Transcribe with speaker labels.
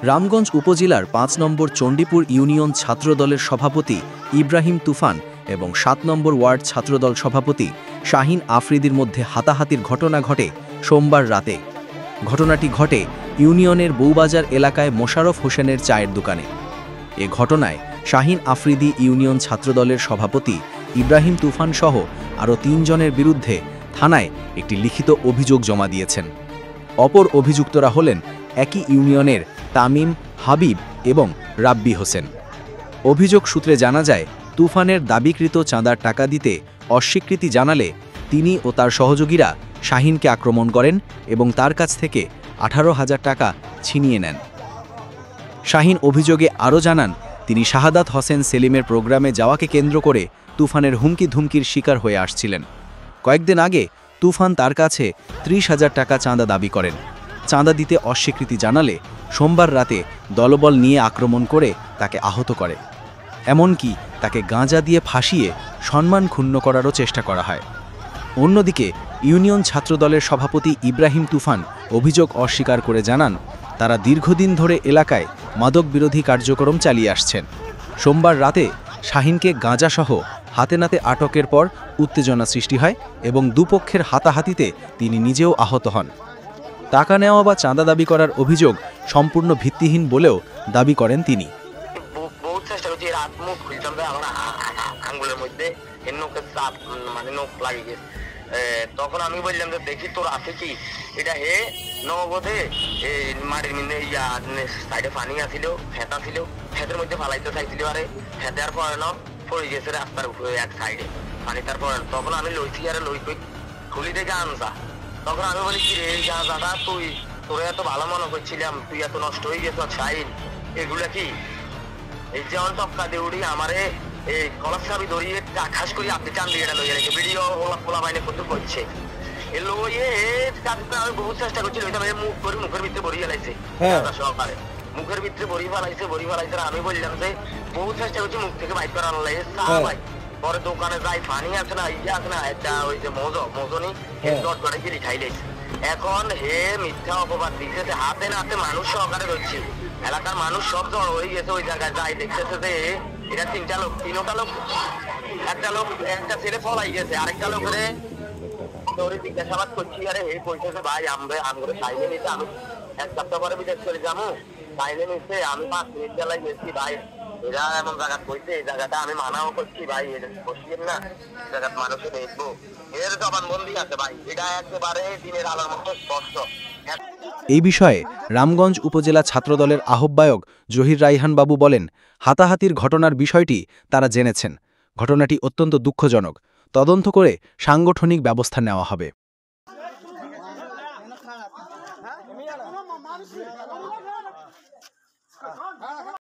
Speaker 1: রামগঞ্জ উপজেলার ৫ নম্বর চণ্ডীপুর ইউনিয়ন ছাত্রদলের সভাপতি ইব্রাহিম তুফান এবং ৭ নম্বর ওয়ার্ড ছাত্রদল সভাপতি শাহিন আফ্রিদির মধ্যে হাতাহাতির ঘটনা ঘটে সোমবার রাতে। ঘটনাটি ঘটে ইউনিয়নের বউবাজার এলাকায় মোশাররফ হোসেনের চায়ের দোকানে। এ ঘটনায় শাহিন আফ্রিদি ইউনিয়ন ছাত্রদলের সভাপতি ইব্রাহিম তুফান সহ আরও ৩ জনের বিরুদ্ধে থানায় একটি লিখিত অভিযোগ জমা দিয়েছেন। অপর অভিযুক্তরা হলেন একই ইউনিয়নের তামিম, হাবিব এবং রাব্বি হোসেন। অভিযোগ সূত্রে জানা যায়, তুফানের দাবিকৃত চাঁদার টাকা দিতে অস্বীকৃতি জানালে তিনি ও তার সহযোগীরা শাহিনকে আক্রমণ করেন এবং তার কাছ থেকে ১৮,০০০ টাকা ছিনিয়ে নেন। শাহিন অভিযোগে আরও জানান, তিনি শাহাদাত হোসেন সেলিমের প্রোগ্রামে যাওয়াকে কেন্দ্র করে তুফানের হুমকি-ধুমকির শিকার হয়ে আসছিলেন। কয়েকদিন আগে তুফান তার কাছে ৩০,০০০ টাকা চাঁদা দাবি করেন। চাঁদা দিতে অস্বীকৃতি জানালে সোমবার রাতে দলবল নিয়ে আক্রমণ করে তাকে আহত করে। এমনকি তাকে গাঁজা দিয়ে ফাঁসিয়ে সম্মান ক্ষুণ্ণ করারও চেষ্টা করা হয়। অন্যদিকে ইউনিয়ন ছাত্রদলের সভাপতি ইব্রাহিম তুফান অভিযোগ অস্বীকার করে জানান, তারা দীর্ঘদিন ধরে এলাকায় মাদক বিরোধী কার্যক্রম চালিয়ে আসছেন। সোমবার রাতে শাহিনকে গাঁজাসহ হাতে নাতে আটকের পর উত্তেজনা সৃষ্টি হয় এবং দুপক্ষের হাতাহাতিতে তিনি নিজেও আহত হন। টাকা নেওয়া বা চাঁদা দাবি করার অভিযোগ সম্পূর্ণ ভিত্তিহীন বলেও দাবি করেন তিনি।
Speaker 2: তখন আমি বললাম যে দেখি তোর আছে কি, এটা হে নগদে মাটির মধ্যে সাইডে পানি আসিল, ফেতা ছিল, ফেতের মধ্যে ফালাইতে চাইছিল, আরে ফেতে আর পরে না পড়ে গেছে রাস্তার উপরে এক সাইডে পানি। তারপর তখন আমি লইছি আরে লই কই খুলি দেখে আনসা। তখন আমি বলি কি রে এই গাঁজাটা তুই তোরে এত ভালো মনে করছিলাম, তুই এত নষ্ট হয়ে গেছ শাহিন, এগুলা কি? এই যেমন টপকা দিয়ে উড়ি আমারে এই কলার চাবি ধরিয়ে খাস করি আপনি চান দিয়ে এটা লইয়া রেখে ভিডিও পোলা বাইনে করতে করছে এ লইয়ে আমি বহু চেষ্টা করছি, ওইটা মুখ করে মুখের ভিতরে ভরিয়ে ফেলাইছে সহকারে, মুখের ভিতরে ভরিয়ে ফেলাইছে। আমি বললাম যে বহু চেষ্টা করছি মুখ থেকে বাইক করানো লাগে ভাই। পরে দোকানে যাই পানি আছে না ইয়ে আছে না একটা ওই যে মজনি দট করে গিয়ে খাইলেছে। এখন হে মিথ্যা অপবাদ দিতেছে, হাতে নাতে মানুষ সহকারে রয়েছে, এলাকার মানুষ সব জড় হয়ে গেছে ওই জায়গায়। যাই দেখতেছে যে এটা 3টা লোক, 3টা লোক, একটা লোক একটা ছেলে পলাই গেছে, আরেকটা লোকের জিজ্ঞাসাবাদ করছি। আরে হে কইতেছে ভাই আমরা সাইলে নিতে আমি 1 সপ্তাহ পরে বিদেশ চলে যাবো, সাইলে নিতে আমি 5 মিনিট বেলায় গেছি ভাই। এরা এমন জায়গা কইছে, এই জায়গাটা আমি মানাও করছি ভাই, এটা বসিয়েন না, জায়গা মানুষে দেখবো। এর জবানবন্দি আছে ভাই, এটা একেবারে দিনের আলোর মতো স্পষ্ট।
Speaker 1: এই বিষয়ে রামগঞ্জ উপজেলা ছাত্রদলের আহ্বায়ক জহির রাইহান বাবু বলেন, হাতাহাতির ঘটনার বিষয়টি তারা জেনেছেন। ঘটনাটি অত্যন্ত দুঃখজনক। তদন্ত করে সাংগঠনিক ব্যবস্থা নেওয়া হবে।